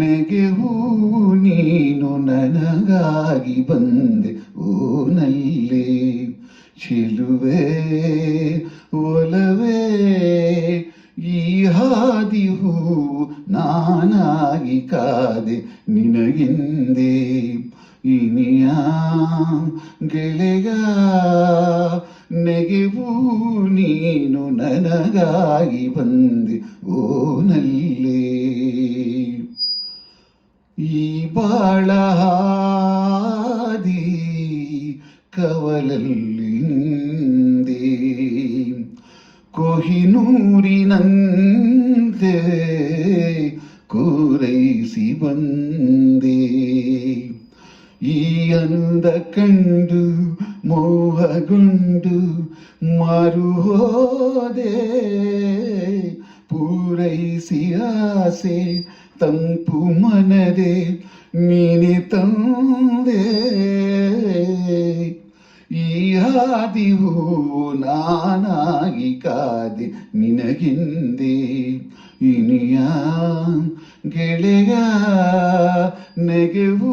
ನೆಗೆ ಹೂ ನೀನು ನನಗಾಗಿ ಬಂದೆ ಓನಲ್ಲಿ ಚೆಲುವೆ ಒಲವೇ ಈ ಹಾದಿ ಹೂ ನಾನಾಗಿ ಕಾದೆ ನಿನಗೆಂದೇ ಇನಿಯ ಗೆಳೆಯ ನೆಗೆವು ನೀನು ನನಗಾಗಿ ಬಂದೆ ಓನಲ್ಲೇ ಈ ಬಾಳ ಹಾದಿ ಕವಲಲ್ಲಿ ನಿಂದೆ ಕೊಹಿನೂರಿನಂತೆ ಕೋರೈಸಿ ಬಂದೆ ಈ ಅಂದ ಕಂಡು ಮೋಹಗೊಂಡು ಮಾರು ಹೋದೆ ಪೂರೈಸಿ ಆಸೆ ತಂಪು ಮನದೆ ನೀನೆ ತಂದೆ ಈ ಹಾದಿವು ನಾನಾಗಿ ಕಾದೆ ನಿನಗೆಂದೇ ಇನಿಯ ಗೆಳೆಯ ನೆಗೆವು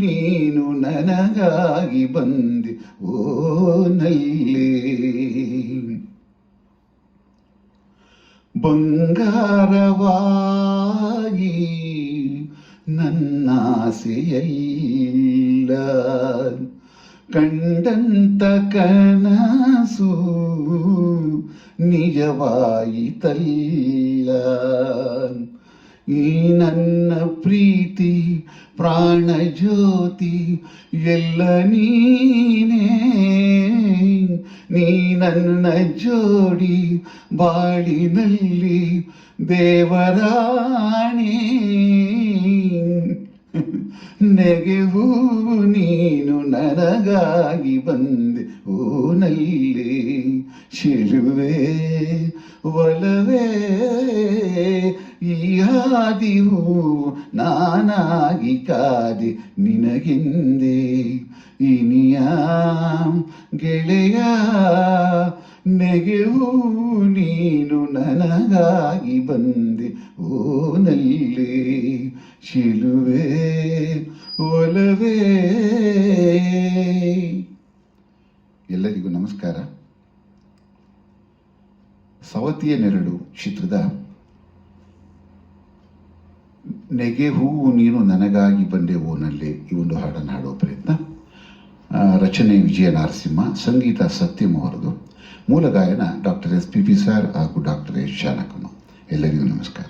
ನೀನು ನನಗಾಗಿ ಬಂದೆ ಓನಲ್ಲೇ ಬಂಗಾರವಾಗಿ ನನ್ನಾಸೆಯಲ್ಲ ಕಂಡಂತ ಕನಸು ನಿಜವಾಯಿತಲ್ಲ ಈ ನನ್ನ ಪ್ರೀತಿ ಪ್ರಾಣ ಜ್ಯೋತಿ ಎಲ್ಲ ನೀನೇ ನೀ ನನ್ನ ಜೋಡಿ ಬಾಳಿನಲ್ಲಿ ದೇವರಾಣಿ ನೆಗೆವು ನೀನು ನನಗಾಗಿ ಬಂದೆ ಓನಲ್ಲಿ ಚೆಲುವೆ ಒಲವೇ ಈ ಹಾದಿವು ನಾನಾಗಿ ಕಾದೆ ನಿನಗೆಂದೇ ಇನಿಯ ಗೆಳೆಯ ನೆಗೆವು ನೀನು ನನಗಾಗಿ ಬಂದೆ ಓನಲ್ಲೇ ಚೆಲುವೆ ಒಲವೇ. ಎಲ್ಲರಿಗೂ ನಮಸ್ಕಾರ. ಸವತಿಯ ನೆರಳು ಚಿತ್ರದ ನೆಗೆ ಹೂವು ನೀನು ನನಗಾಗಿ ಬಂದೆ ಓನಲ್ಲೇ ಈ ಒಂದು ಹಾಡನ್ನು ಹಾಡುವ ಪ್ರಯತ್ನ. ರಚನೆ ವಿಜಯ ನರಸಿಂಹ, ಸಂಗೀತ ಸತ್ಯಂ ಅವರದು, ಮೂಲ ಗಾಯನ doctor S P P sir ಹಾಗೂ ಡಾಕ್ಟರ್ ಎಸ್ ಜಾನಕಮ್ಮ. ಎಲ್ಲರಿಗೂ ನಮಸ್ಕಾರ.